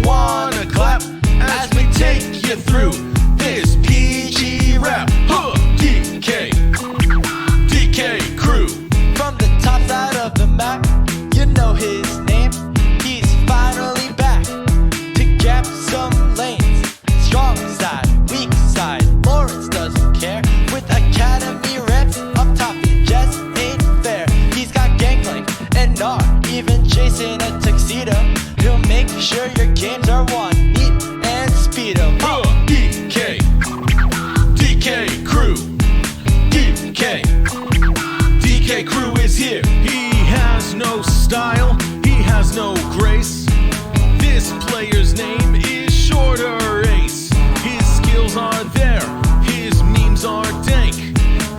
wanna clap as we take you through this PG rap. DK crew. From the top side of the map, you know his name. He's finally back to cap some lanes. Strong side, weak side, Lawrence doesn't care. With academy reps up top, it just ain't fair. He's got gangplank and not even chasing a tuxedo. He'll make sure your games are won neat and speedo. DK crew. DK crew is here. He has no style, he has no grace. This player's name is Shorter Ace. His skills are there, his memes are dank.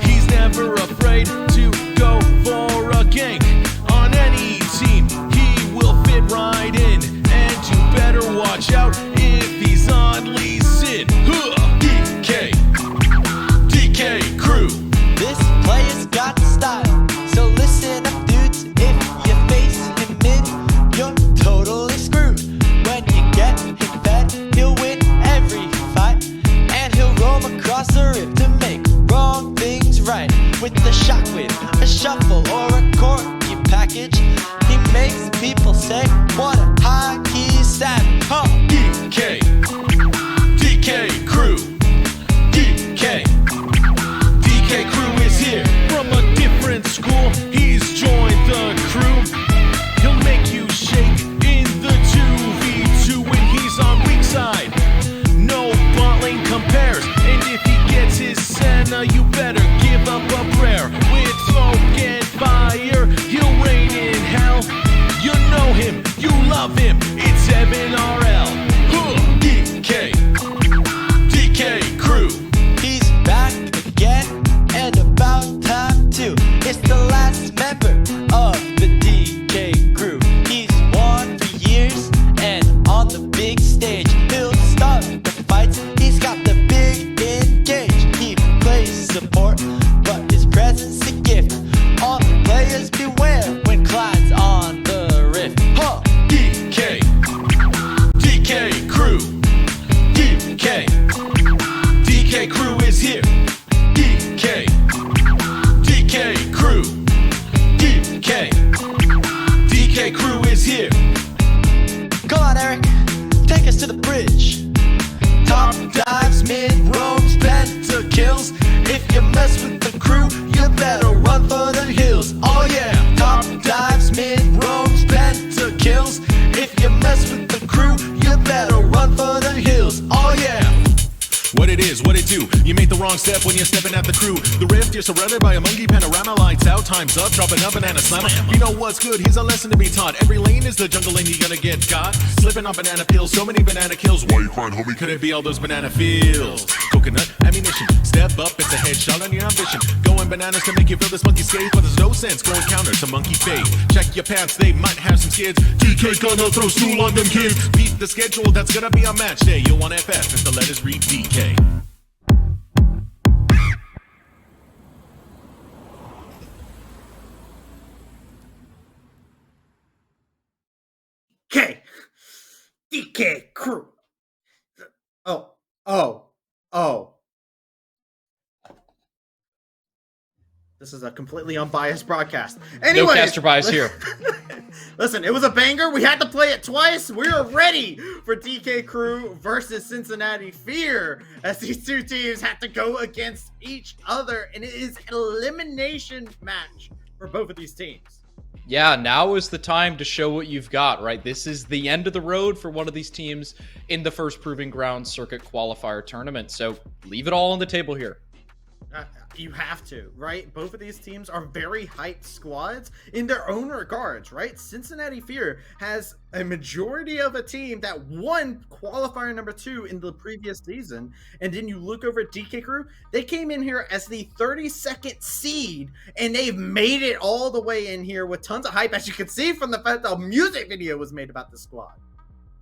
He's never afraid to go for a gank. On any team, he will fit right in. And you better watch out if he's on Lee Sin. DK crew. This player's got style, so listen up dudes. If you face him mid, you're totally screwed. When you get him fed, he'll win every fight. And he'll roam across the rip to make wrong things right. With the shockwave, a shuffle, or a corky package, he makes people say, what a hockey savage. DK crew. DK crew is here from a different school. He's joined the crew. He'll make you shake in the 2v2 when he's on weak side. No bot lane compares, and if he gets his Senna, you better give up a prayer. With smoke and fire, he'll reign in hell. You know him, you love him, it's Evan RL. DK crew. He's back again, and about time too. It's the last member of the DK crew. He's won for years, and on the big stage, he'll start the fights. He's got the big engage. He plays support, but his presence a gift. All players beware when Clyde's on the riff. DK crew. DK crew is here. DK crew. DK crew is here. Come on, Eric, take us to the bridge. Top dives, mid roams, pentakills. If you mess with the crew, you better run for the hills. Oh yeah, top dives, mid roams, pentakills. If you mess with the crew, you better run for the hills. Oh yeah. What it is, what it do. You make the wrong step when you're stepping at the crew. The rift, you're surrounded by a monkey panorama. Lights out, time's up, dropping up, banana slammer. You know what's good, here's a lesson to be taught. Every lane is the jungle and you're gonna get caught. Slipping on banana peels, so many banana kills. Why you crying, homie? Could it be all those banana fields? Coconut ammunition, step up, it's a headshot on your ambition. Going bananas to make you feel this monkey skate, but there's no sense going counter to monkey fate. Check your pants, they might have some skids. DK gonna throw stool on them kids. Beat the schedule, that's gonna be on match day. You'll want FF if the letters read DK. DK crew. Oh. This is a completely unbiased broadcast. Anyways, no caster bias here. Listen, it was a banger. We had to play it twice. We are ready for DK Crew versus Cincinnati Fear, as these two teams had to go against each other, and it is an elimination match for both of these teams. Yeah, now is the time to show what you've got, right? This is the end of the road for one of these teams in the first Proving Ground Circuit Qualifier tournament. So leave it all on the table here. You have to, right? Both of these teams are very hyped squads in their own regards, right? Cincinnati Fear has a majority of a team that won qualifier number 2 in the previous season. And then you look over at DK Crew, they came in here as the 32nd seed, and they've made it all the way in here with tons of hype, as you can see from the fact that a music video was made about the squad.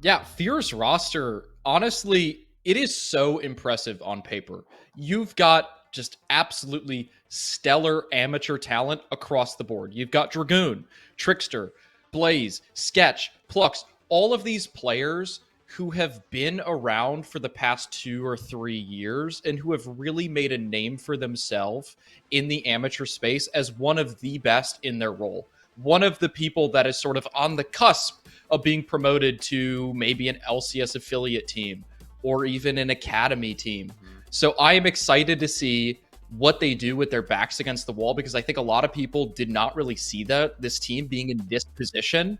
Yeah, Fear's roster, honestly, it is so impressive on paper. You've got just absolutely stellar amateur talent across the board. You've got Dragoon, Trickster, Blaze, Sketch, Plux. All of these players who have been around for the past 2 or 3 years and who have really made a name for themselves in the amateur space as one of the best in their role. One of the people that is sort of on the cusp of being promoted to maybe an LCS affiliate team or even an academy team. So I am excited to see what they do with their backs against the wall, because I think a lot of people did not really see this team being in this position.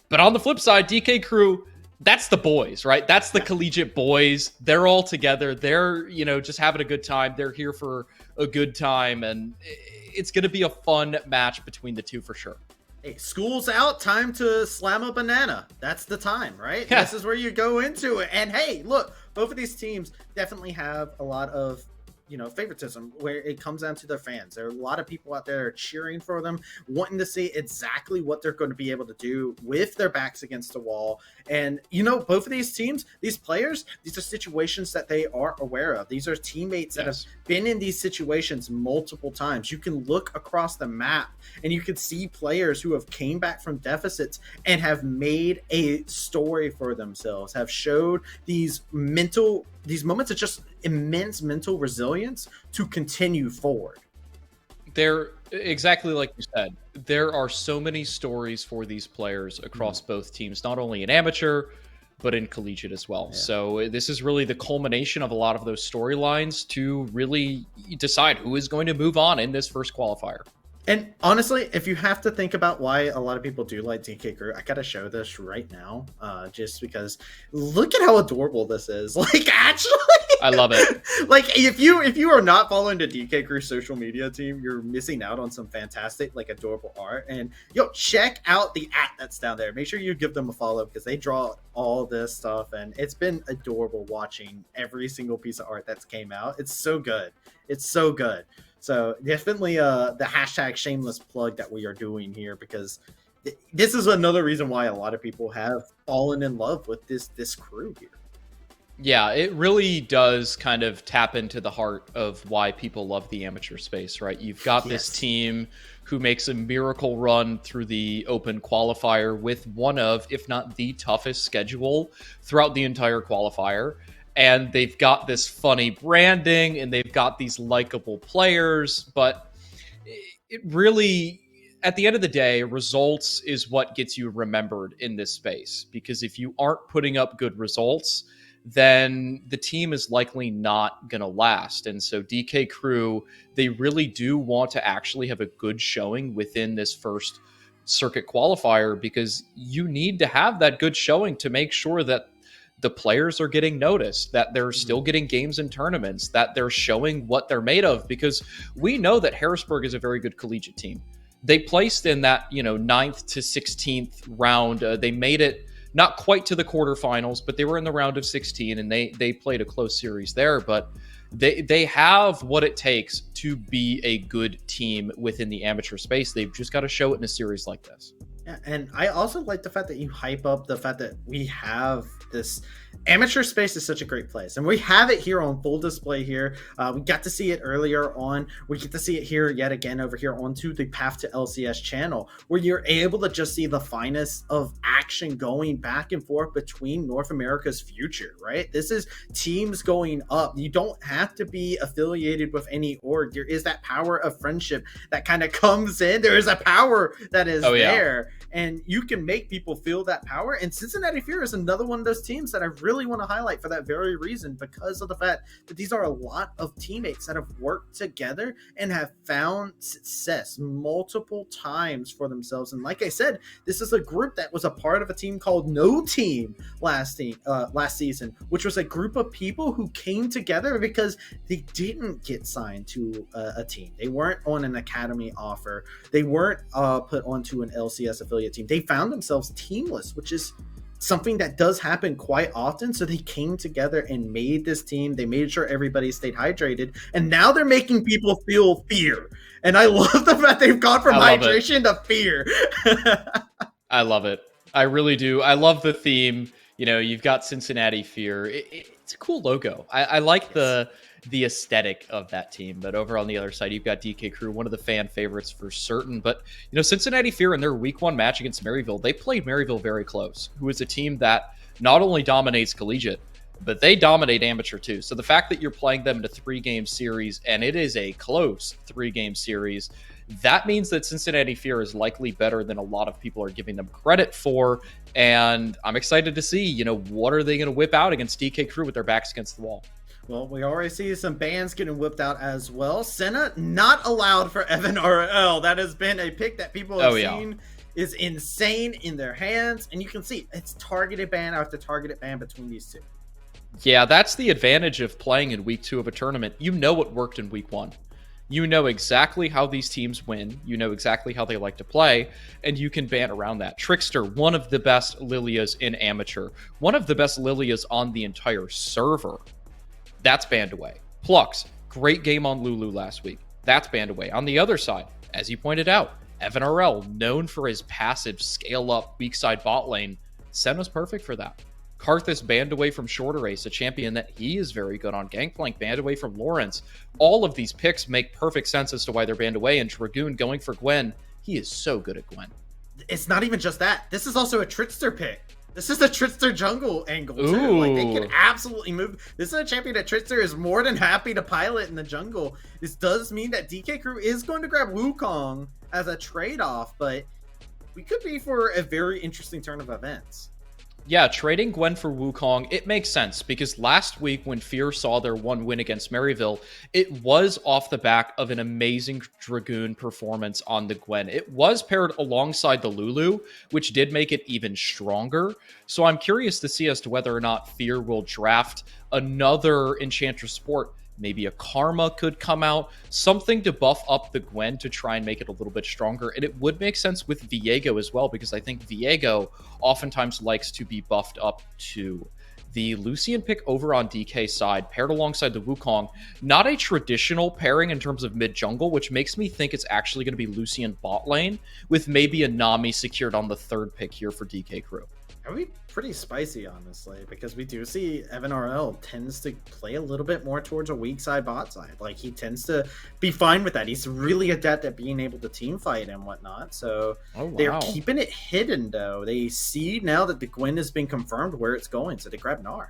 But on the flip side, DK Crew, that's the boys, right? That's the collegiate boys. They're all together. They're, just having a good time. They're here for a good time. And it's going to be a fun match between the two for sure. Hey, school's out, time to slam a banana. That's the time, right? Yeah. This is where you go into it. And hey, look, both of these teams definitely have a lot of favoritism where it comes down to their fans. There are a lot of people out there cheering for them, wanting to see exactly what they're going to be able to do with their backs against the wall. And, both of these teams, these players, these are situations that they are aware of. These are teammates that have been in these situations multiple times. You can look across the map and you can see players who have came back from deficits and have made a story for themselves, have showed these moments of just immense mental resilience to continue forward. They're exactly like you said. There are so many stories for these players across both teams, not only in amateur, but in collegiate as well. Yeah. So this is really the culmination of a lot of those storylines to really decide who is going to move on in this first qualifier. And honestly, if you have to think about why a lot of people do like DK Crew, I gotta show this right now, just because look at how adorable this is. Like, actually, I love it. Like, if you are not following the DK Crew social media team, you're missing out on some fantastic, like, adorable art. And check out the @ that's down there. Make sure you give them a follow because they draw all this stuff, and it's been adorable watching every single piece of art that's came out. It's so good. It's so good. So definitely the hashtag shameless plug that we are doing here, because this is another reason why a lot of people have fallen in love with this crew here. Yeah, it really does kind of tap into the heart of why people love the amateur space, right? You've got this team who makes a miracle run through the open qualifier with one of, if not the toughest schedule throughout the entire qualifier. And they've got this funny branding and they've got these likable players, but it really, at the end of the day, results is what gets you remembered in this space. Because if you aren't putting up good results, then the team is likely not going to last. And so DK Crew, they really do want to actually have a good showing within this first circuit qualifier, because you need to have that good showing to make sure that the players are getting noticed, that they're still getting games in tournaments, that they're showing what they're made of, because we know that Harrisburg is a very good collegiate team. They placed in that, 9th to 16th round. They made it not quite to the quarterfinals, but they were in the round of 16 and they played a close series there, but they have what it takes to be a good team within the amateur space. They've just got to show it in a series like this. Yeah, and I also like the fact that you hype up the fact that we have this amateur space is such a great place, and we have it here on full display here. We got to see it earlier on. We get to see it here yet again over here onto the Path to LCS channel, where you're able to just see the finest of action going back and forth between North America's future, right? This is teams going up. You don't have to be affiliated with any org. There is that power of friendship that kind of comes in. There is a power that is there. And you can make people feel that power. And Cincinnati Fear is another one of those teams that I really want to highlight for that very reason, because of the fact that these are a lot of teammates that have worked together and have found success multiple times for themselves. And like I said, this is a group that was a part of a team called No Team last season, which was a group of people who came together because they didn't get signed to a team. They weren't on an academy offer. They weren't put onto an LCS affiliate team. They found themselves teamless, which is something that does happen quite often. So they came together and made this team. They made sure everybody stayed hydrated, and now they're making people feel fear. And I love the fact they've gone from hydration to fear. I love it. I really do. I love the theme. You've got Cincinnati Fear. It's a cool logo. I like the aesthetic of that team. But over on the other side, you've got DK Crew, one of the fan favorites for certain. But, Cincinnati Fear in their week 1 match against Maryville, they played Maryville very close, who is a team that not only dominates collegiate, but they dominate amateur too. So the fact that you're playing them in a 3-game series, and it is a close 3-game series, that means that Cincinnati Fear is likely better than a lot of people are giving them credit for. And I'm excited to see, what are they going to whip out against DK Crew with their backs against the wall? Well, we already see some bans getting whipped out as well. Senna not allowed for Evan RL. That has been a pick that people have seen is insane in their hands. And you can see it's targeted ban after targeted ban between these two. Yeah, that's the advantage of playing in week 2 of a tournament. You know what worked in week 1. You know exactly how these teams win. You know exactly how they like to play, and you can ban around that. Trickster, one of the best Lilias in amateur. One of the best Lilias on the entire server. That's banned away. Plux, great game on Lulu last week. That's banned away. On the other side, as you pointed out, Evan RL, known for his passive scale-up weak side bot lane. Senna's perfect for that. Karthus banned away from Shorter Ace, a champion that he is very good on. Gangplank banned away from Lawrence. All of these picks make perfect sense as to why they're banned away. And Dragoon going for Gwen. He is so good at Gwen. It's not even just that. This is also a Trickster pick. This is a Trickster jungle angle too. Ooh. Like they can absolutely move. This is a champion that Trickster is more than happy to pilot in the jungle. This does mean that DK Crew is going to grab Wukong as a trade-off, but we could be for a very interesting turn of events. Yeah, trading Gwen for Wukong, it makes sense because last week when Fear saw their 1 win against Maryville, it was off the back of an amazing Dragoon performance on the Gwen. It was paired alongside the Lulu, which did make it even stronger. So I'm curious to see as to whether or not Fear will draft another Enchantress support. Maybe a Karma could come out, something to buff up the Gwen to try and make it a little bit stronger. And it would make sense with Viego as well, because I think Viego oftentimes likes to be buffed up too. The Lucian pick over on DK's side, paired alongside the Wukong, not a traditional pairing in terms of mid-jungle, which makes me think it's actually going to be Lucian bot lane, with maybe a Nami secured on the 3rd pick here for DK Crew. That would be pretty spicy, honestly, because we do see Evan RL tends to play a little bit more towards a weak side bot side. Like, he tends to be fine with that. He's really adept at being able to team fight and whatnot. So they're keeping it hidden, though. They see now that the Gwen has been confirmed where it's going, so they grab Gnar.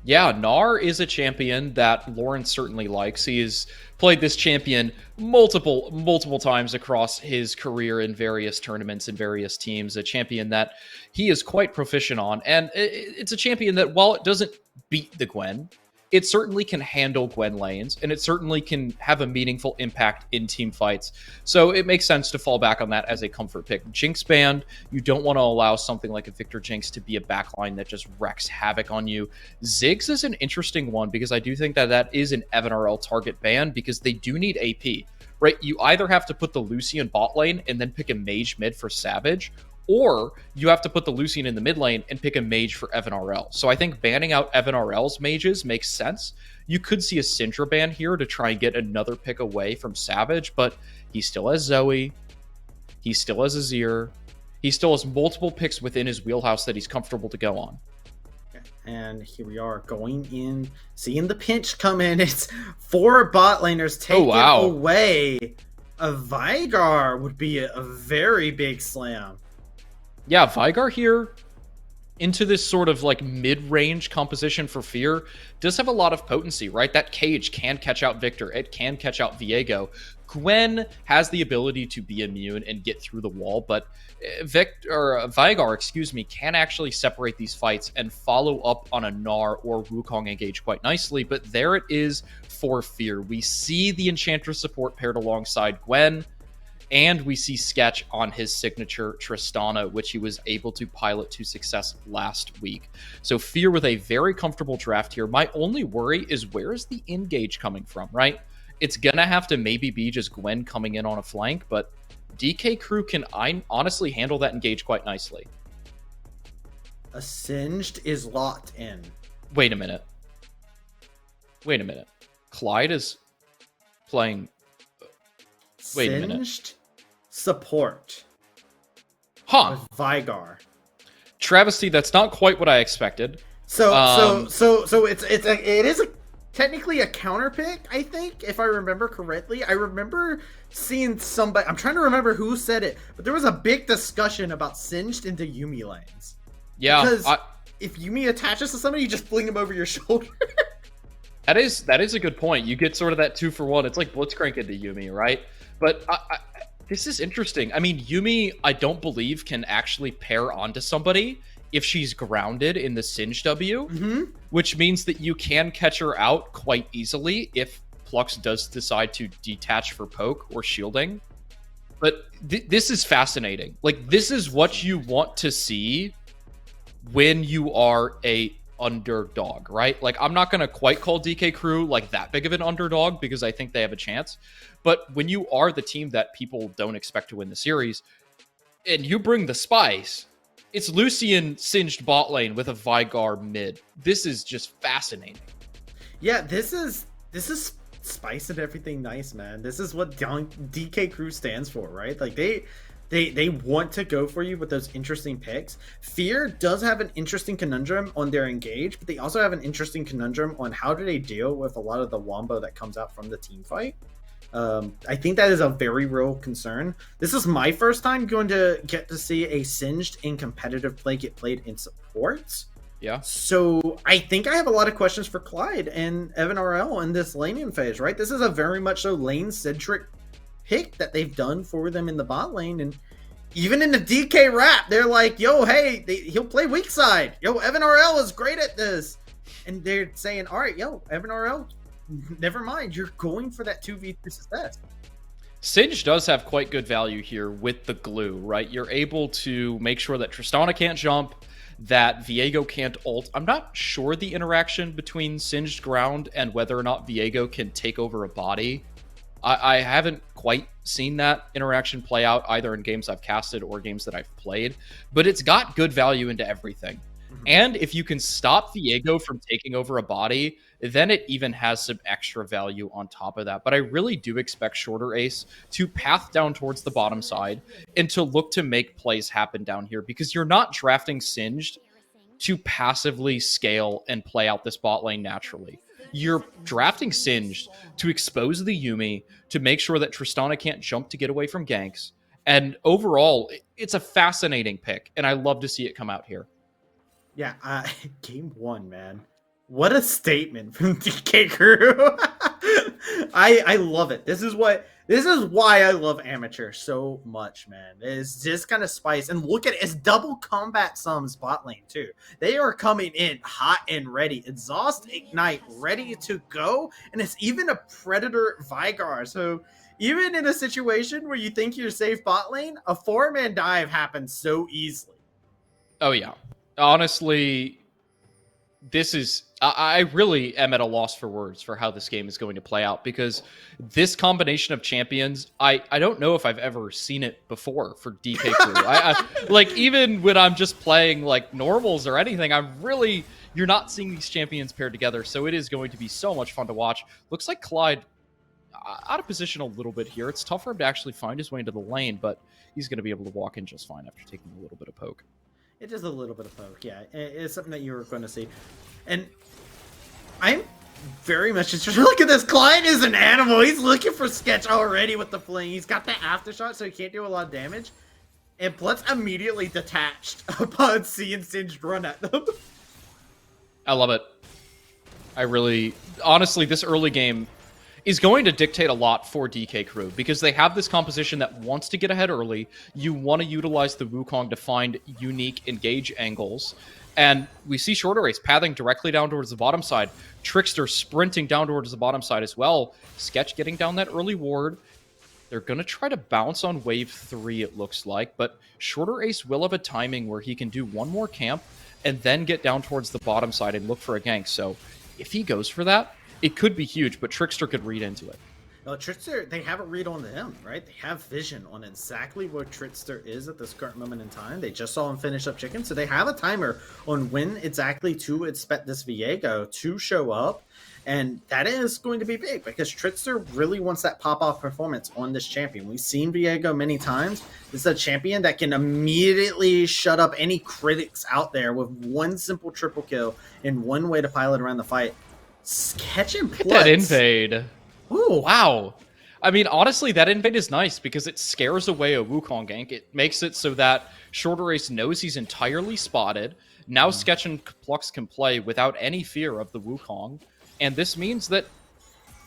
Yeah, Gnar is a champion that Lawrence certainly likes. He has played this champion multiple times across his career in various tournaments and various teams. A champion that he is quite proficient on. And it's a champion that, while it doesn't beat the Gwen, it certainly can handle Gwen lanes, and it certainly can have a meaningful impact in team fights. So it makes sense to fall back on that as a comfort pick. Jinx banned, you don't want to allow something like a Victor Jinx to be a backline that just wreaks havoc on you. Ziggs is an interesting one because I do think that that is an Evan RL target ban because they do need AP, right? You either have to put the Lucian bot lane and then pick a mage mid for Savage, or you have to put the Lucian in the mid lane and pick a mage for Evan RL. So I think banning out Evan RL's mages makes sense. You could see a Syndra ban here to try and get another pick away from Savage, but he still has Zoe. He still has Azir. He still has multiple picks within his wheelhouse that he's comfortable to go on. And here we are going in, seeing the pinch come in. It's 4 bot laners taken away. A Vigar would be a very big slam. Yeah, Vigar here into this sort of like mid-range composition for Fear does have a lot of potency, right? That cage can catch out Victor. It can catch out Viego. Gwen has the ability to be immune and get through the wall, but Vigar, can actually separate these fights and follow up on a Gnar or Wukong engage quite nicely. But there it is for Fear. We see the Enchantress support paired alongside Gwen, and we see Sketch on his signature Tristana, which he was able to pilot to success last week. So Fear with a very comfortable draft here. My only worry is where is the engage coming from, right? It's going to have to maybe be just Gwen coming in on a flank, but DK Crew can honestly handle that engage quite nicely. A Singed is locked in. Wait a minute. Clyde is playing... Wait a minute. Singed support. Huh. With Vigar. Travesty, that's not quite what I expected. So it is technically a counter pick, I think, if I remember correctly. I remember seeing somebody, I'm trying to remember who said it, but there was a big discussion about Singed into Yuumi lanes. Yeah, because if Yumi attaches to somebody, you just fling him over your shoulder. That is a good point. You get sort of that 2-for-1. It's like Blitzcrank into Yumi, right? But this is interesting. I mean, Yumi, I don't believe can actually pair onto somebody if she's grounded in the Singe W, which means that you can catch her out quite easily if Plux does decide to detach for poke or shielding. But this is fascinating. Like, this is what you want to see when you are a underdog, right? Like, I'm not going to quite call DK Crew like that big of an underdog because I think they have a chance. But when you are the team that people don't expect to win the series and you bring the spice, it's Lucian singed bot lane with a Vigar mid. This is just fascinating. Yeah, this is spice and everything nice, man. This is what DK Crew stands for, right? Like they want to go for you with those interesting picks. Fear does have an interesting conundrum on their engage, but they also have an interesting conundrum on how do they deal with a lot of the wombo that comes out from the team fight. I think that is a very real concern. This is my first time going to get to see a Singed in competitive play get played in supports. Yeah. So I think I have a lot of questions for Clyde and Evan RL in this laning phase, right? This is a very much so lane-centric pick that they've done for them in the bot lane. And even in the DK rap, they're like, yo, hey, he'll play weak side. Yo, Evan RL is great at this. And they're saying, all right, yo, Evan RL, never mind. You're going for that 2v3 success. Singe does have quite good value here with the glue, right? You're able to make sure that Tristana can't jump, that Viego can't ult. I'm not sure the interaction between Singed Ground and whether or not Viego can take over a body. I haven't quite seen that interaction play out either in games I've casted or games that I've played, but it's got good value into everything. And if you can stop Viego from taking over a body, then it even has some extra value on top of that. But I really do expect Shorter Ace to path down towards the bottom side and to look to make plays happen down here, because you're not drafting Singed to passively scale and play out this bot lane naturally. You're drafting Singed to expose the Yumi, to make sure that Tristana can't jump to get away from ganks. And overall, it's a fascinating pick, and I love to see it come out here. Yeah, game one, man. What a statement from DK Crew. I love it. This is why I love Amateur so much, man. It's just kind of spice. And look at it, it's double combat sums bot lane too. They are coming in hot and ready. Exhaust, Ignite, ready to go. And it's even a Predator Vigar. So even in a situation where you think you're safe bot lane, a 4-man dive happens so easily. Oh yeah. Honestly, this is... I really am at a loss for words for how this game is going to play out, because this combination of champions, I don't know if I've ever seen it before for DK Crew. Like, even when I'm just playing like normals or anything, you're not seeing these champions paired together, so it is going to be so much fun to watch. Looks like Clyde out of position a little bit here. It's tough for him to actually find his way into the lane, but he's going to be able to walk in just fine after taking a little bit of poke. It is a little bit of poke, yeah. It's something that you were going to see. And I'm very much interested. Look at this. Clyde is an animal. He's looking for Sketch already with the fling. He's got the aftershock, so he can't do a lot of damage. And Blitz immediately detached upon seeing Singed run at them. I love it. Honestly, this early game is going to dictate a lot for DK Crew, because they have this composition that wants to get ahead early. You want to utilize the Wukong to find unique engage angles. And we see Shorter Race pathing directly down towards the bottom side. Trickster sprinting down towards the bottom side as well. Sketch getting down that early ward. They're going to try to bounce on wave 3, it looks like. But Shorter Ace will have a timing where he can do one more camp and then get down towards the bottom side and look for a gank. So if he goes for that, it could be huge, but Trickster could read into it. Well, Trickster, they have a read on him, right? They have vision on exactly where Trickster is at this current moment in time. They just saw him finish up chicken, so they have a timer on when exactly to expect this Viego to show up. And that is going to be big, because Trickster really wants that pop-off performance on this champion. We've seen Viego many times. This is a champion that can immediately shut up any critics out there with one simple triple kill and one way to pilot around the fight. Sketch and Plutz. That invade. Ooh. Wow. I mean, honestly, that invade is nice because it scares away a Wukong gank. It makes it so that Shorter Ace knows he's entirely spotted, Now Sketch and Plux can play without any fear of the Wukong, and this means that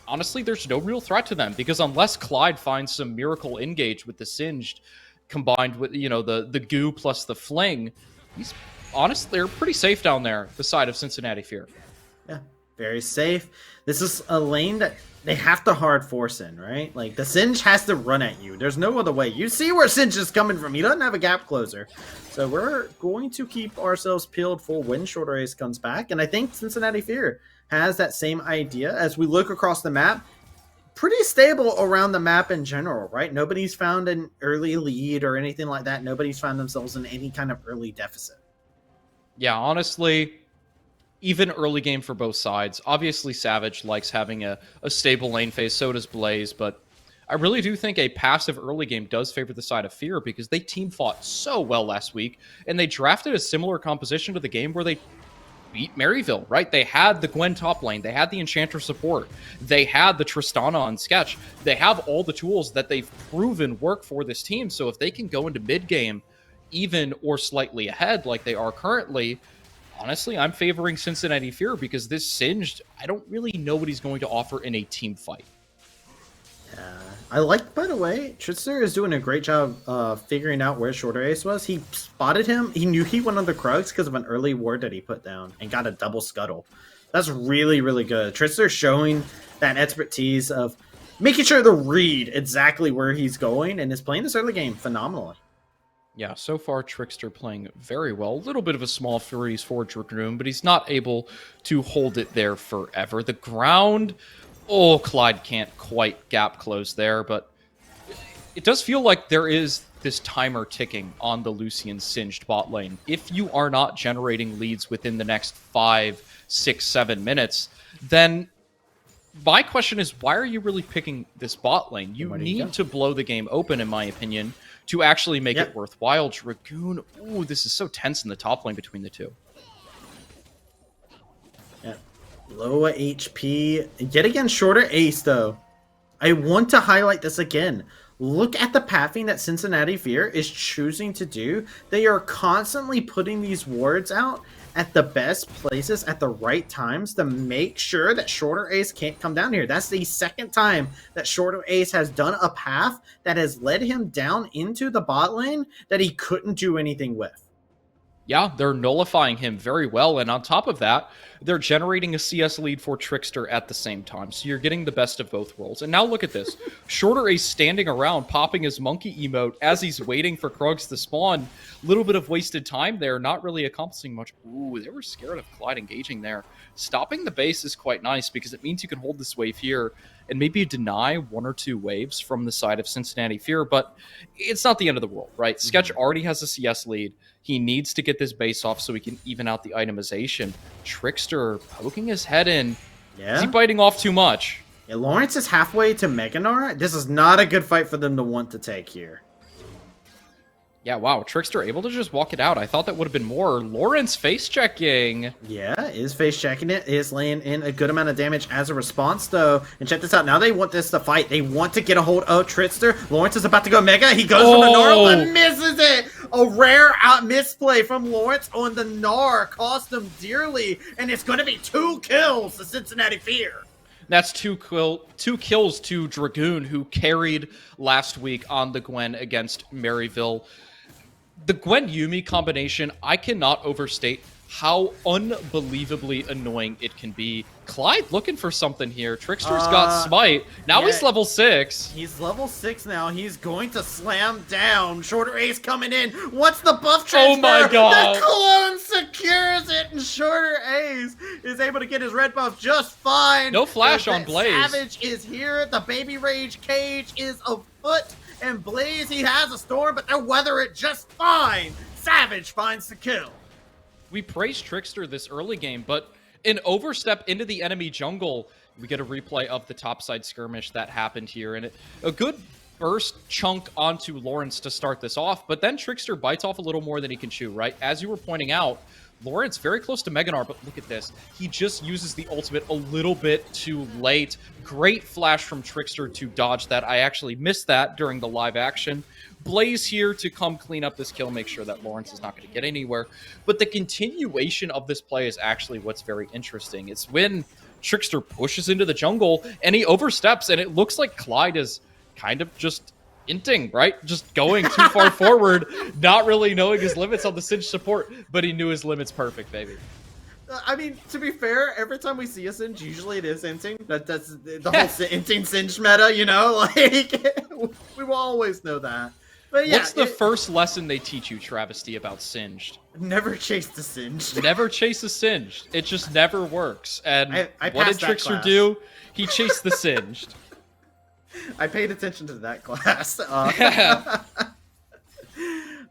honestly, there's no real threat to them, because unless Clyde finds some miracle engage with the Singed, combined with, you know, the goo plus the fling, he's honestly, they're pretty safe down there, the side of Cincinnati Fear. Yeah, very safe. This is a lane that they have to hard force in, right? Like, the Singe has to run at you. There's no other way. You see where Singe is coming from. He doesn't have a gap closer. So we're going to keep ourselves peeled for when Shorter Ace comes back. And I think Cincinnati Fear has that same idea as we look across the map. Pretty stable around the map in general, right? Nobody's found an early lead or anything like that. Nobody's found themselves in any kind of early deficit. Yeah, honestly, even early game for both sides. Obviously, Savage likes having a stable lane phase, so does Blaze, but I really do think a passive early game does favor the side of Fear, because they team fought so well last week, and they drafted a similar composition to the game where they beat Maryville, right? They had the Gwen top lane, they had the Enchanter support, they had the Tristana on Sketch. They have all the tools that they've proven work for this team, so if they can go into mid-game even or slightly ahead like they are currently, honestly, I'm favoring Cincinnati Fear, because this Singed, I don't really know what he's going to offer in a team fight. I like, by the way, Trister is doing a great job figuring out where Shorter Ace was. He spotted him. He knew he went under Krugs because of an early ward that he put down and got a double scuttle. That's really, really good. Trister showing that expertise of making sure to read exactly where he's going and is playing this early game phenomenally. Yeah, so far Trickster playing very well. A little bit of a small freeze for Dragoon, but he's not able to hold it there forever. The ground... Oh, Clyde can't quite gap close there, but it does feel like there is this timer ticking on the Lucian Singed bot lane. If you are not generating leads within the next 5, 6, 7 minutes, then my question is, why are you really picking this bot lane? You need to blow the game open, in my opinion, to actually make it worthwhile. Dragoon, ooh, this is so tense in the top lane between the two. Low HP. Yet again, Shorter Ace, though. I want to highlight this again. Look at the pathing that Cincinnati Fear is choosing to do. They are constantly putting these wards out at the best places at the right times to make sure that Shorter Ace can't come down here. That's the second time that Shorter Ace has done a path that has led him down into the bot lane that he couldn't do anything with. Yeah, they're nullifying him very well, and on top of that, they're generating a CS lead for Trickster at the same time, so you're getting the best of both worlds. And now look at this. Shorter Ace standing around, popping his monkey emote as he's waiting for Krugs to spawn. Little bit of wasted time there, not really accomplishing much. Ooh, they were scared of Clyde engaging there. Stopping the base is quite nice, because it means you can hold this wave here and maybe deny 1 or 2 waves from the side of Cincinnati Fear, but it's not the end of the world, right? Sketch already has a CS lead. He needs to get this base off so he can even out the itemization. Trickster poking his head in. Yeah. Is he biting off too much? Yeah, Lawrence is halfway to Meganar. This is not a good fight for them to want to take here. Yeah, wow. Trickster able to just walk it out. I thought that would have been more. Lawrence face checking. Yeah, is face checking it. Is laying in a good amount of damage as a response, though. And check this out. Now they want this to fight. They want to get a hold of Trickster. Lawrence is about to go Mega. He goes for the Gnar, but misses it. A rare misplay from Lawrence on the Gnar. Cost him dearly. And it's going to be 2 kills to Cincinnati Fear. That's two kills to Dragoon, who carried last week on the Gwen against Maryville. The Gwen-Yuumi combination, I cannot overstate how unbelievably annoying it can be. Clyde looking for something here. Trickster's got Smite. Now he's level 6. He's level 6 now. He's going to slam down. Shorter Ace coming in. What's the buff transfer? Oh my god. The clone secures it, and Shorter Ace is able to get his red buff just fine. No flash on Blaze. Savage is here. The Baby Rage cage is afoot. And Blaze, he has a storm, but they'll weather it just fine. Savage finds the kill. We praised Trickster this early game, but an overstep into the enemy jungle. We get a replay of the topside skirmish that happened here, and a good burst chunk onto Lawrence to start this off, but then Trickster bites off a little more than he can chew, right? As you were pointing out, Lawrence very close to Meganar, but look at this. He just uses the ultimate a little bit too late. Great flash from Trickster to dodge that. I actually missed that during the live action. Blaze here to come clean up this kill, make sure that Lawrence is not going to get anywhere. But the continuation of this play is actually what's very interesting. It's when Trickster pushes into the jungle and he oversteps, and it looks like Clyde is kind of just inting, right? Just going too far forward, not really knowing his limits on the Singe support, but he knew his limits perfect, baby. I mean, to be fair, every time we see a Singe, usually it is inting. That's the whole inting Singe meta, you know? Like, we will always know that. But yeah, what's the first lesson they teach you, Travesty, about Singed? Never chase the Singed. Never chase a Singed. It just never works. And I what did Trickster do? He chased the Singed. I paid attention to that class.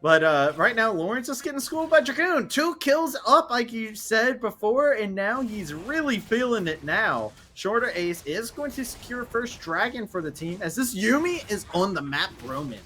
But right now, Lawrence is getting schooled by Dragoon. 2 kills up, like you said before, and now he's really feeling it now. Shorter Ace is going to secure first dragon for the team, as this Yuumi is on the map roaming.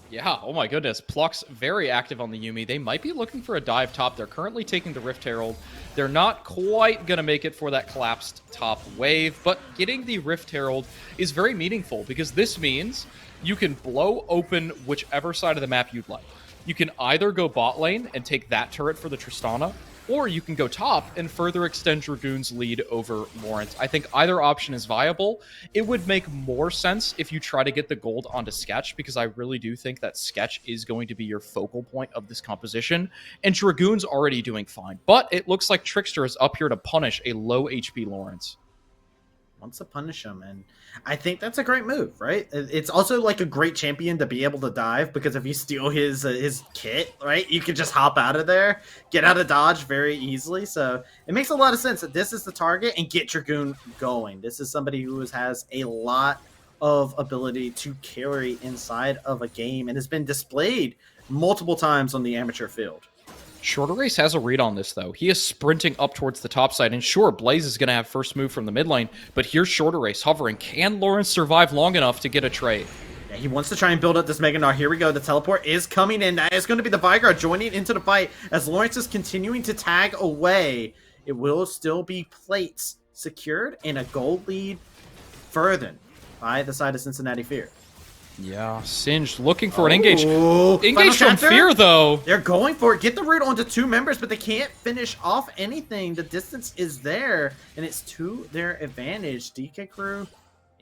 Yeah, oh my goodness. Pluck's very active on the Yuumi. They might be looking for a dive top. They're currently taking the Rift Herald. They're not quite going to make it for that collapsed top wave, but getting the Rift Herald is very meaningful because this means you can blow open whichever side of the map you'd like. You can either go bot lane and take that turret for the Tristana, or you can go top and further extend Dragoon's lead over Lawrence. I think either option is viable. It would make more sense if you try to get the gold onto Sketch, because I really do think that Sketch is going to be your focal point of this composition, and Dragoon's already doing fine. But it looks like Trickster is up here to punish a low HP Lawrence. Wants to punish him, and I think that's a great move, right? It's also like a great champion to be able to dive, because if you steal his kit, right, you can just hop out of there, get out of dodge very easily. So it makes a lot of sense that this is the target and get Dragoon going. This is somebody who has a lot of ability to carry inside of a game and has been displayed multiple times on the amateur field. Shorter Race has a read on this, though. He is sprinting up towards the top side, and sure, Blaze is going to have first move from the mid lane, but here's Shorter Race hovering. Can Lawrence survive long enough to get a trade? Yeah, he wants to try and build up this Mega Gnar. Here we go. The teleport is coming in. That is going to be the Vigar joining into the fight as Lawrence is continuing to tag away. It will still be plates secured and a gold lead further by the side of Cincinnati Fear. Yeah, Singed looking for an engage. Final Engage from chapter? Fear, though. They're going for it. Get the root onto 2 members, but they can't finish off anything. The distance is there, and it's to their advantage. DK Crew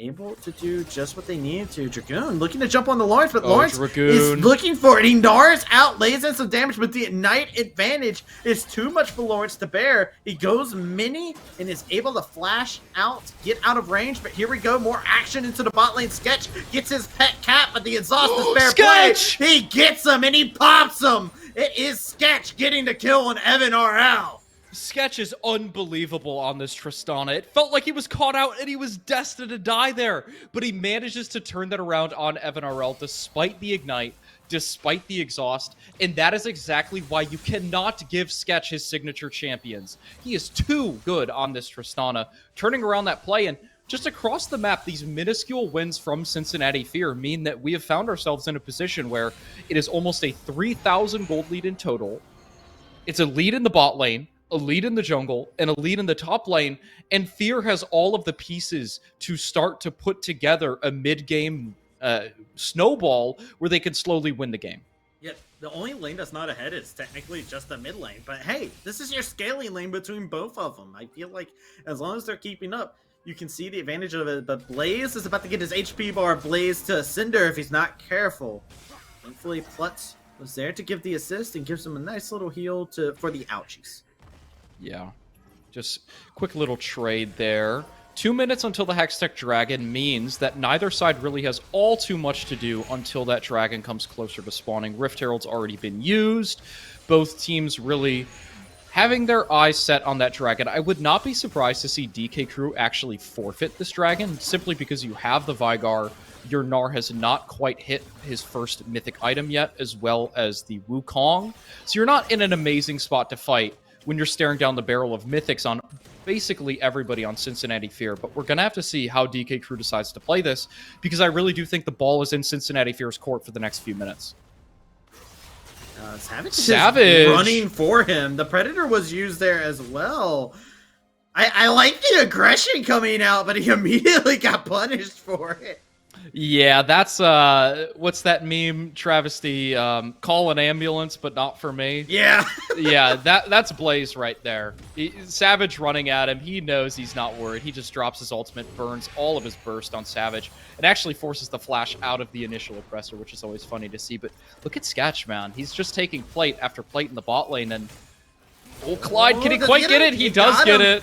able to do just what they needed to. Dragoon looking to jump on the Lawrence, but Lawrence is looking for it. He gnars out, lays in some damage, but the Ignite advantage is too much for Lawrence to bear. He goes mini and is able to flash out, get out of range, but here we go. More action into the bot lane. Sketch gets his pet cap, but the exhaust is fair play. He gets him and he pops him. It is Sketch getting the kill on Evan RL. Sketch is unbelievable on this Tristana. It felt like he was caught out and he was destined to die there. But he manages to turn that around on Evan RL despite the Ignite, despite the exhaust. And that is exactly why you cannot give Sketch his signature champions. He is too good on this Tristana. Turning around that play, and just across the map, these minuscule wins from Cincinnati Fear mean that we have found ourselves in a position where it is almost a 3,000 gold lead in total. It's a lead in the bot lane, a lead in the jungle, and a lead in the top lane, and Fear has all of the pieces to start to put together a mid-game snowball where they can slowly win the game. Yeah, the only lane that's not ahead is technically just the mid lane, but hey, this is your scaling lane between both of them. I feel like as long as they're keeping up, you can see the advantage of it, but Blaze is about to get his HP bar Blaze to Cinder if he's not careful. Thankfully, Plutz was there to give the assist and gives him a nice little heal for the ouchies. Yeah, just quick little trade there. 2 minutes until the Hextech Dragon means that neither side really has all too much to do until that dragon comes closer to spawning. Rift Herald's already been used. Both teams really having their eyes set on that dragon. I would not be surprised to see DK Crew actually forfeit this dragon, simply because you have the Vigar. Your Gnar has not quite hit his first mythic item yet, as well as the Wukong. So you're not in an amazing spot to fight when you're staring down the barrel of mythics on basically everybody on Cincinnati Fear. But we're going to have to see how DK Crew decides to play this, because I really do think the ball is in Cincinnati Fear's court for the next few minutes. Savage is running for him. The Predator was used there as well. I like the aggression coming out, but he immediately got punished for it. Yeah, that's what's that meme travesty? Call an ambulance, but not for me. Yeah. Yeah, that's Blaze right there. Savage running at him. He knows he's not worried. He just drops his ultimate, burns all of his burst on Savage, and actually forces the flash out of the initial oppressor, which is always funny to see. But look at Sketch, man. He's just taking plate after plate in the bot lane, and Clyde, can he quite get it? He does get it.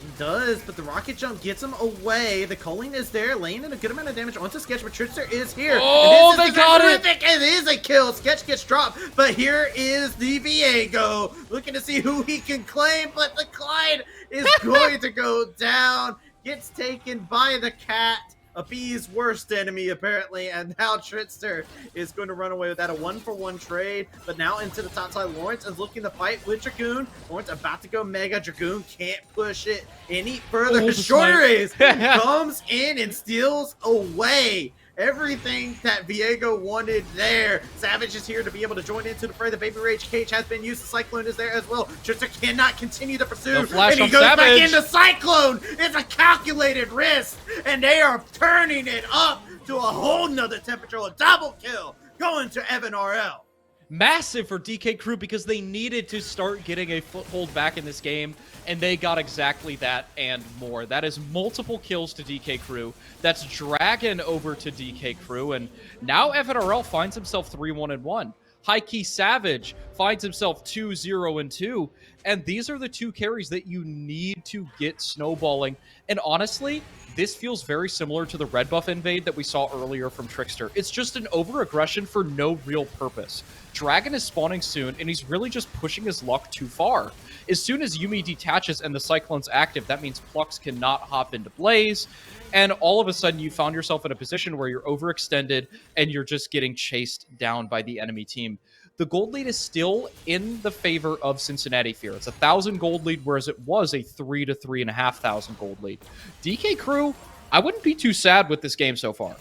He does, but the rocket jump gets him away. The culling is there, laying in a good amount of damage onto Sketch, but Trickster is here. Oh, they got it! It is a kill. Sketch gets dropped, but here is the Viego looking to see who he can claim, but the Clyde is going to go down. Gets taken by the cat. A bee's worst enemy, apparently, and now Trickster is going to run away with that. A 1-for-1 trade, but now into the top side. Lawrence is looking to fight with Dragoon. Lawrence about to go Mega. Dragoon can't push it any further. Short Rays comes in and steals away everything that Viego wanted there. Savage is here to be able to join into the fray. The Baby Rage cage has been used. The Cyclone is there as well. Trickster cannot continue the pursuit. No, and he goes back into Cyclone. It's a calculated risk. And they are turning it up to a whole nother temperature. A double kill going to Evan RL. Massive for DK Crew because they needed to start getting a foothold back in this game, and they got exactly that and more. That is multiple kills to DK Crew. That's Dragon over to DK Crew, and now Evan RL finds himself 3-1-1. High Key Savage finds himself 2-0-2, and these are the two carries that you need to get snowballing. And honestly, this feels very similar to the red buff invade that we saw earlier from Trickster. It's just an over-aggression for no real purpose. Dragon is spawning soon, and he's really just pushing his luck too far. As soon as Yuumi detaches and the Cyclone's active, that means Plux cannot hop into Blaze, and all of a sudden you found yourself in a position where you're overextended and you're just getting chased down by the enemy team. The gold lead is still in the favor of Cincinnati Fear. It's 1,000 gold lead, whereas it was a 3,000 to 3,500 gold lead. DK Crew, I wouldn't be too sad with this game so far.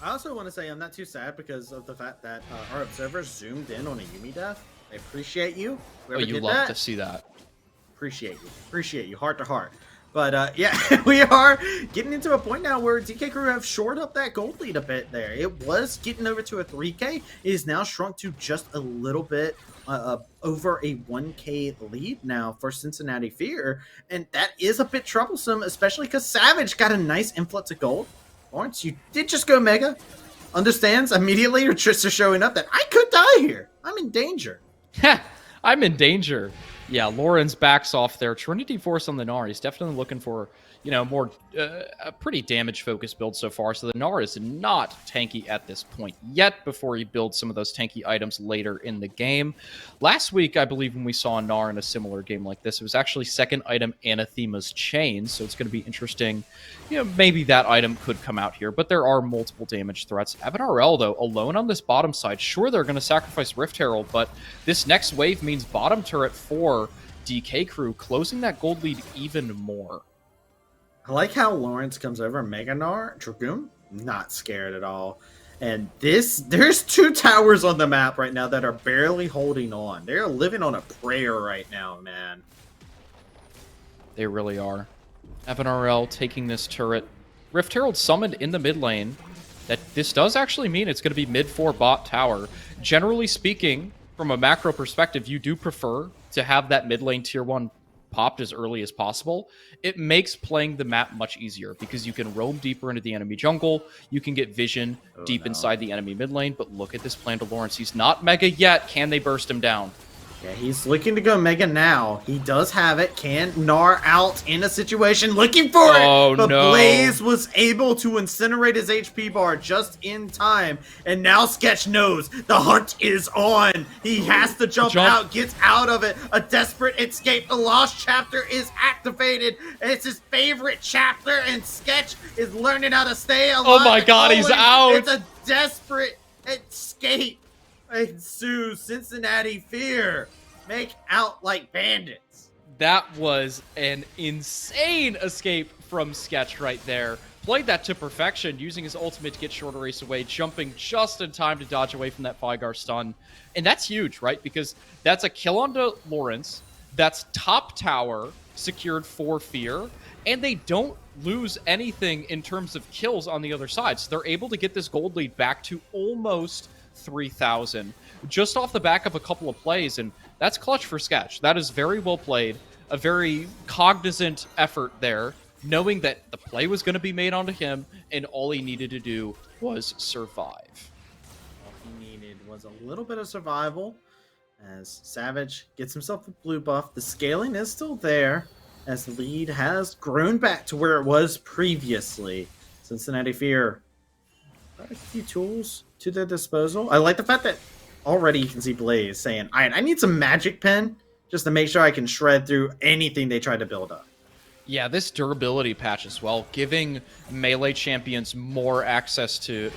I also want to say I'm not too sad because of the fact that our observers zoomed in on a Yuumi death. I appreciate you. Oh, you love to see that. Appreciate you, heart to heart. But yeah, we are getting into a point now where DK Crew have shored up that gold lead a bit there. It was getting over to a 3K. It is now shrunk to just a little bit over a 1K lead now for Cincinnati Fear. And that is a bit troublesome, especially because Savage got a nice influx of gold. Lawrence, you did just go Mega. Understands immediately your Trickster showing up that I could die here. I'm in danger. I'm in danger. Yeah, Lawrence backs off there. Trinity Force on the Gnar. He's definitely looking for, you know, more a pretty damage-focused build so far. So the Gnar is not tanky at this point yet before he builds some of those tanky items later in the game. Last week, I believe, when we saw Gnar in a similar game like this, it was actually second item Anathema's Chain. So it's going to be interesting. You know, maybe that item could come out here, but there are multiple damage threats. Evan RL, though, alone on this bottom side. Sure, they're going to sacrifice Rift Herald, but this next wave means bottom turret for DK Crew, closing that gold lead even more. I like how Lawrence comes over. Mega Gnar, Dragoon, not scared at all. And there's two towers on the map right now that are barely holding on. They're living on a prayer right now, man. They really are. Evan RL taking this turret. Rift Herald summoned in the mid lane. That this does actually mean it's going to be mid 4 bot tower. Generally speaking, from a macro perspective, you do prefer to have that mid lane tier 1 popped as early as possible. It makes playing the map much easier because you can roam deeper into the enemy jungle. You can get vision deep inside the enemy mid lane. But look at this plan to Lawrence. He's not Mega yet. Can they burst him down? Yeah, he's looking to go Mega now. He does have it. Can Gnar out in a situation looking for it. But no. Blaze was able to incinerate his HP bar just in time. And now Sketch knows the hunt is on. He has to jump out, gets out of it. A desperate escape. The Lost chapter is activated. It's his favorite chapter, and Sketch is learning how to stay alive. Oh my god, he's out. It's a desperate escape. Ensues. Cincinnati Fear make out like bandits. That was an insane escape from Sketch right there. played that to perfection, using his ultimate to get shorter race away, jumping just in time to dodge away from that Fygar stun. And that's huge, right? Because that's a kill onto Lawrence, that's top tower secured for Fear, and they don't lose anything in terms of kills on the other side. So they're able to get this gold lead back to almost 3,000 just off the back of a couple of plays, and that's clutch for Sketch. That is very well played, a very cognizant effort there, knowing that the play was going to be made onto him, and all he needed to do was survive. All he needed was a little bit of survival, as Savage gets himself a blue buff. The scaling is still there, as the lead has grown back to where it was previously. Cincinnati Fear got a few tools to their disposal. I like the fact that already you can see Blaze saying, I need some magic pen just to make sure I can shred through anything they try to build up. Yeah, this durability patch as well, giving melee champions more access to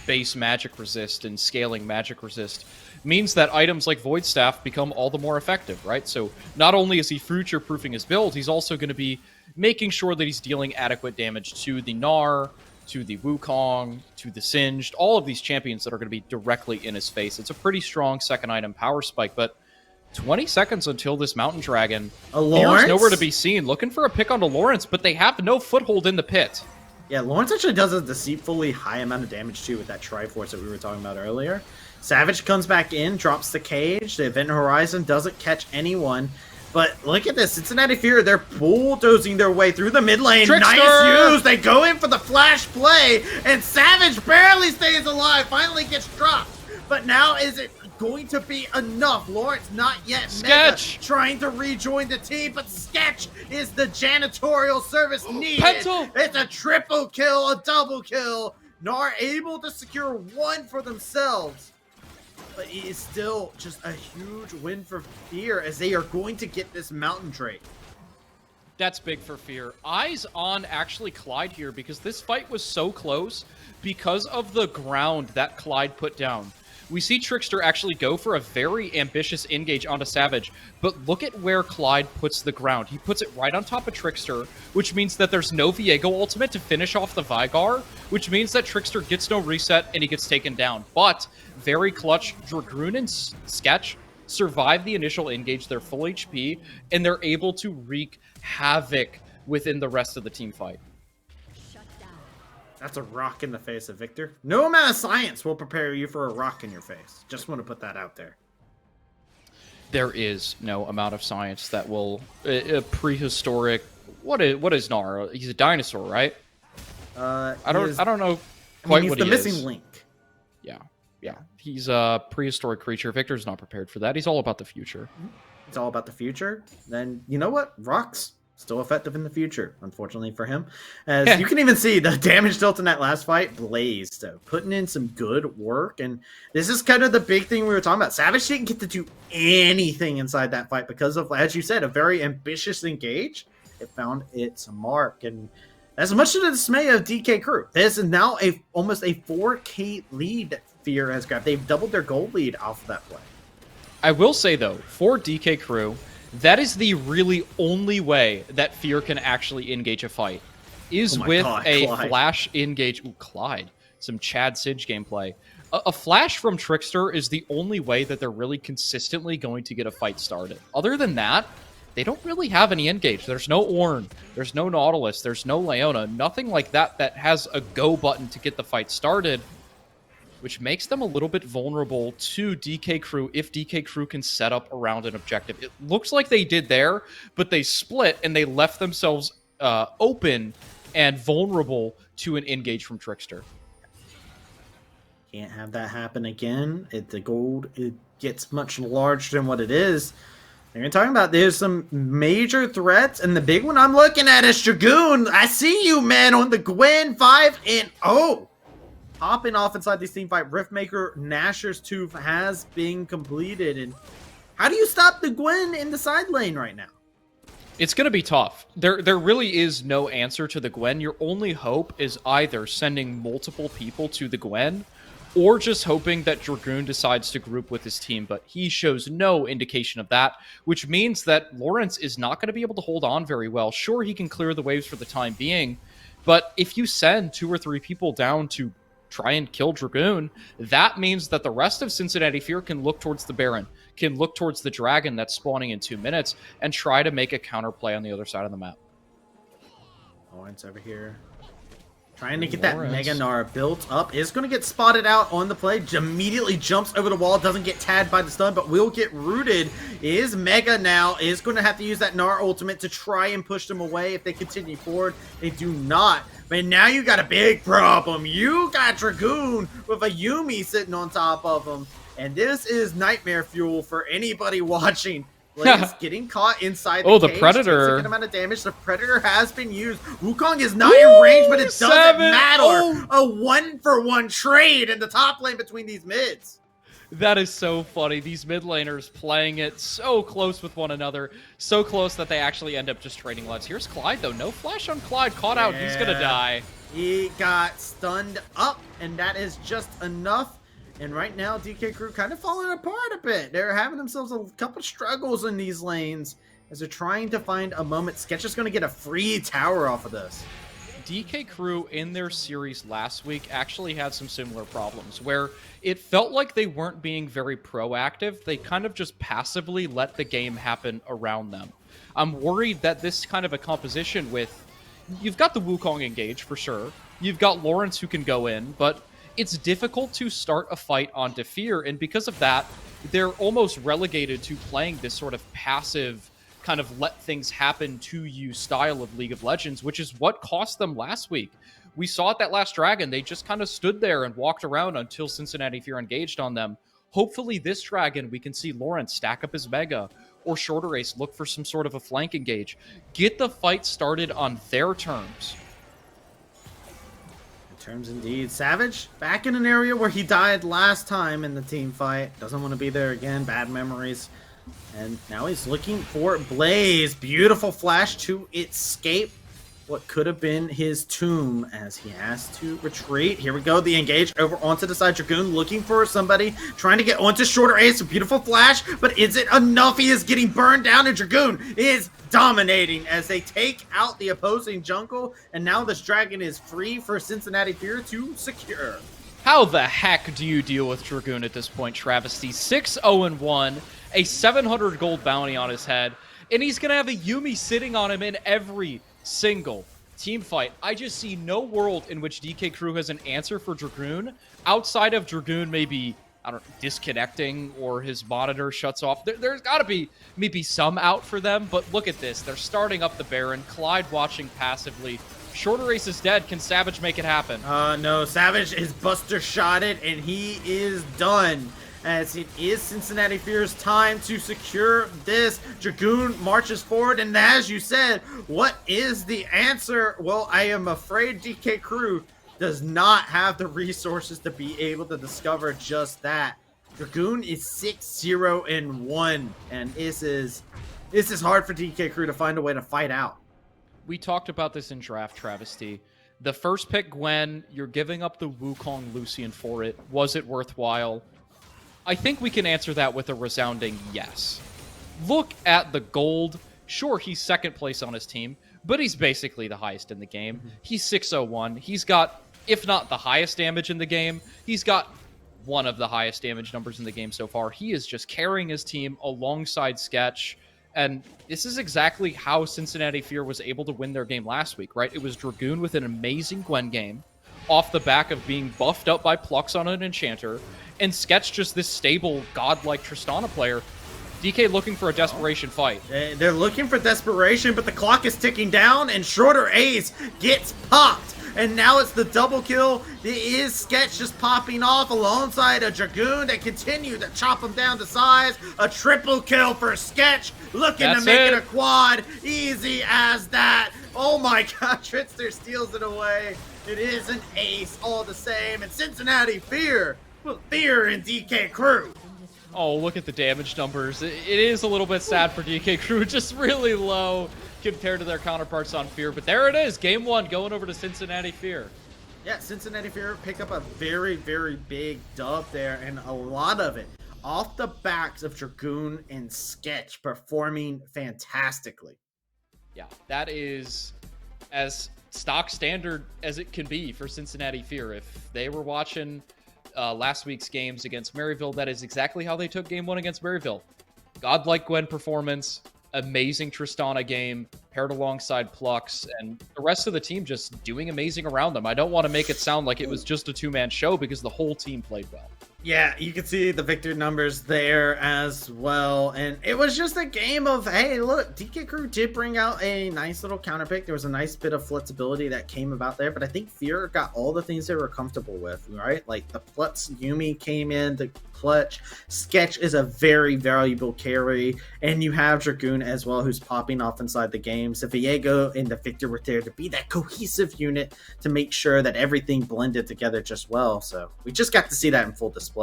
base magic resist and scaling magic resist, means that items like Void Staff become all the more effective, right? So not only is he future-proofing his build, he's also going to be making sure that he's dealing adequate damage to the Gnar, to the Wukong, to the Singed, all of these champions that are going to be directly in his face. It's a pretty strong second item power spike, but 20 seconds until this Mountain Dragon. Lawrence? Nowhere to be seen. Looking for a pick onto Lawrence, but they have no foothold in the pit. Yeah, Lawrence actually does a deceitfully high amount of damage too with that Triforce that we were talking about earlier. Savage comes back in, drops the cage. The Event Horizon doesn't catch anyone. But look at this, Cincinnati Fear, they're bulldozing their way through the mid lane. Trickster! Nice use! They go in for the flash play, and Savage barely stays alive, finally gets dropped. But now is it going to be enough? Lawrence not yet. Sketch! Mega trying to rejoin the team, but Sketch is the janitorial service needed. Pencil! It's a triple kill, a double kill. Gnar able to secure one for themselves. But it is still just a huge win for Fear, as they are going to get this Mountain Drake. That's big for Fear. Eyes on actually Clyde here, because this fight was so close because of the ground that Clyde put down. We see Trickster actually go for a very ambitious engage onto Savage, but look at where Clyde puts the ground. He puts it right on top of Trickster, which means that there's no Viego ultimate to finish off the Vygar, which means that Trickster gets no reset and he gets taken down. But very clutch, Dragoon and Sketch survive the initial engage. They're full HP, and they're able to wreak havoc within the rest of the team fight. That's a rock in the face of Victor. No amount of science will prepare you for a rock in your face. Just want to put that out there. There is no amount of science that will prehistoric. What is Gnar? He's a dinosaur, right? I don't know quite he's what the he missing is. link. Yeah. He's a prehistoric creature. Victor's not prepared for that. He's all about the future. It's all about the future. Then you know what? Rocks still effective in the future, unfortunately for him. As you can even see the damage dealt in that last fight, Blaze, though, putting in some good work. And this is kind of the big thing we were talking about. Savage didn't get to do anything inside that fight because of, as you said, a very ambitious engage. It found its mark. And as much to the dismay of DK Crew, this is now almost a 4K lead that Fear has grabbed. They've doubled their gold lead off of that play. I will say, though, for DK Crew, that is the really only way that Fear can actually engage a fight, is with a Clyde. flash engage. Ooh, Clyde. Some Chad Sidge gameplay. A flash from Trickster is the only way that they're really consistently going to get a fight started. Other than that, they don't really have any engage. There's no Ornn. There's no Nautilus. There's no Leona. Nothing like that that has a go button to get the fight started, which makes them a little bit vulnerable to DK Crew if DK Crew can set up around an objective. It looks like they did there, but they split and they left themselves open and vulnerable to an engage from Trickster. Can't have that happen again. The gold, it gets much larger than what it is. And you're talking about there's some major threats, and the big one I'm looking at is Dragoon. I see you, man, on the Gwen 5-0. Hopping off inside this team fight, Riftmaker Nashor's Tooth has been completed. And how do you stop the Gwen in the side lane right now? It's going to be tough. There really is no answer to the Gwen. Your only hope is either sending multiple people to the Gwen, or just hoping that Dragoon decides to group with his team, but he shows no indication of that, which means that Lawrence is not going to be able to hold on very well. Sure, he can clear the waves for the time being, But if you send 2 or 3 people down to try and kill Dragoon, that means that the rest of Cincinnati Fear can look towards the Baron, can look towards the Dragon that's spawning in 2 minutes, and try to make a counterplay on the other side of the map. Lawrence over here. Trying to get that Lawrence. Mega Gnar built up. Is going to get spotted out on the play. Immediately jumps over the wall. Doesn't get tagged by the stun, but will get rooted. Is Mega now. Is going to have to use that Gnar ultimate to try and push them away if they continue forward. They do not. But now you got a big problem. You got Dragoon with a Yuumi sitting on top of him. And this is nightmare fuel for anybody watching. Blaze getting caught inside the cage. Predator. Significant amount of damage. The Predator has been used. Wukong is not in range, but it doesn't matter. Oh. A 1-for-1 trade in the top lane between these mids. That is so funny. These mid laners playing it so close with one another. So close that they actually end up just trading lives. Here's Clyde, though. No flash on Clyde. Caught out. He's going to die. He got stunned up, and that is just enough. And right now, DK Crew kind of falling apart a bit. They're having themselves a couple struggles in these lanes as they're trying to find a moment. Sketch is going to get a free tower off of this. DK Crew in their series last week actually had some similar problems where it felt like they weren't being very proactive. They kind of just passively let the game happen around them. I'm worried that this kind of a composition with... You've got the Wukong engage for sure. You've got Lawrence who can go in, but it's difficult to start a fight on Defear, and because of that, they're almost relegated to playing this sort of passive, kind of let things happen to you style of League of Legends, which is what cost them last week. We saw it that last Dragon. They just kind of stood there and walked around until Cincinnati Fear engaged on them. Hopefully this Dragon, we can see Lawrence stack up his Mega, or Shorter Ace look for some sort of a flank engage. Get the fight started on their terms. Terms indeed. Savage back in an area where he died last time in the team fight. Doesn't want to be there again. Bad memories. And now he's looking for Blaze. Beautiful flash to escape what could have been his tomb as he has to retreat. Here we go. The engage over onto the side. Dragoon looking for somebody. Trying to get onto Shorter Ace. A beautiful flash. But is it enough? He is getting burned down. And Dragoon is dominating as they take out the opposing jungle. And now this Dragon is free for Cincinnati Fear to secure. How the heck do you deal with Dragoon at this point, Travesty? 6-0-1. A 700 gold bounty on his head. And he's going to have a Yuumi sitting on him in every single team fight. I just see no world in which DK Crew has an answer for Dragoon outside of Dragoon maybe, I don't know, disconnecting or his monitor shuts off. There's got to be maybe some out for them, but look at this. They're starting up the Baron. Clyde watching passively. Shorter Ace is dead. Can Savage make it happen? No, Savage is buster shotted and he is done. As it is Cincinnati Fear's time to secure this. Dragoon marches forward, and as you said, what is the answer? Well, I am afraid DK Crew does not have the resources to be able to discover just that. Dragoon is 6-0-1, and this is hard for DK Crew to find a way to fight out. We talked about this in draft, Travesty. The first pick, Gwen, you're giving up the Wukong Lucian for it. Was it worthwhile? I think we can answer that with a resounding yes. Look at the gold. Sure, he's second place on his team, but he's basically the highest in the game. He's 6-0-1. He's got, if not the highest damage in the game, he's got one of the highest damage numbers in the game so far. He is just carrying his team alongside Sketch, and this is exactly how Cincinnati Fear was able to win their game last week, right? It was Dragoon with an amazing Gwen game, off the back of being buffed up by Plux on an Enchanter, and Sketch just this stable, godlike Tristana player. DK looking for a desperation fight. They're looking for desperation, but the clock is ticking down, and Shorter Ace gets popped. And now it's the double kill. It is Sketch just popping off alongside a Dragoon that continue to chop him down to size. A triple kill for Sketch, looking to make it a quad. Easy as that. Oh my god, Trickster steals it away. It is an ace all the same, and Cincinnati Fear will fear in DK Crew. Oh, look at the damage numbers. It is a little bit sad for DK Crew, just really low compared to their counterparts on Fear. But there it is, game one going over to Cincinnati Fear. Yeah, Cincinnati Fear pick up a very, very big dub there, and a lot of it off the backs of Dragoon and Sketch performing fantastically. Yeah, that is, as stock standard as it can be for Cincinnati Fear. If they were watching last week's games against Maryville, that is exactly how they took game 1 against Maryville. Godlike Gwen performance, amazing Tristana game, paired alongside Plux, and the rest of the team just doing amazing around them. I don't want to make it sound like it was just a two-man show because the whole team played well. Yeah, you can see the victory numbers there as well. And it was just a game of, hey, look, DK Crew did bring out a nice little counter pick. There was a nice bit of flexibility that came about there. But I think Fear got all the things they were comfortable with, right? Like the Plutz Yumi came in, the clutch. Sketch is a very valuable carry. And you have Dragoon as well, who's popping off inside the game. So Viego and the Victor were there to be that cohesive unit to make sure that everything blended together just well. So we just got to see that in full display.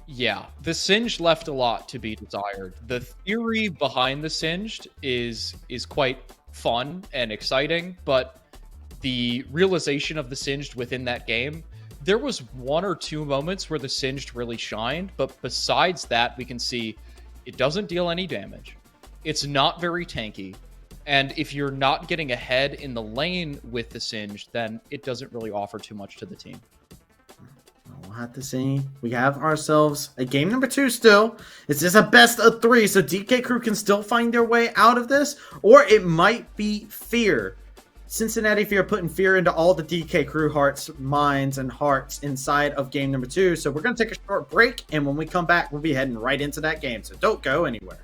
Yeah, the Singed left a lot to be desired. The theory behind the Singed is quite fun and exciting, but the realization of the Singed within that game, there was 1 or 2 moments where the Singed really shined, but besides that, we can see it doesn't deal any damage. It's not very tanky, and if you're not getting ahead in the lane with the Singed, then it doesn't really offer too much to the team. We'll have to see. We have ourselves a game number 2 still. It's just a best of 3, so DK Crew can still find their way out of this, or it might be Fear. Cincinnati Fear putting fear into all the DK Crew hearts, minds, and hearts inside of game number 2. So we're going to take a short break, and when we come back, we'll be heading right into that game. So don't go anywhere.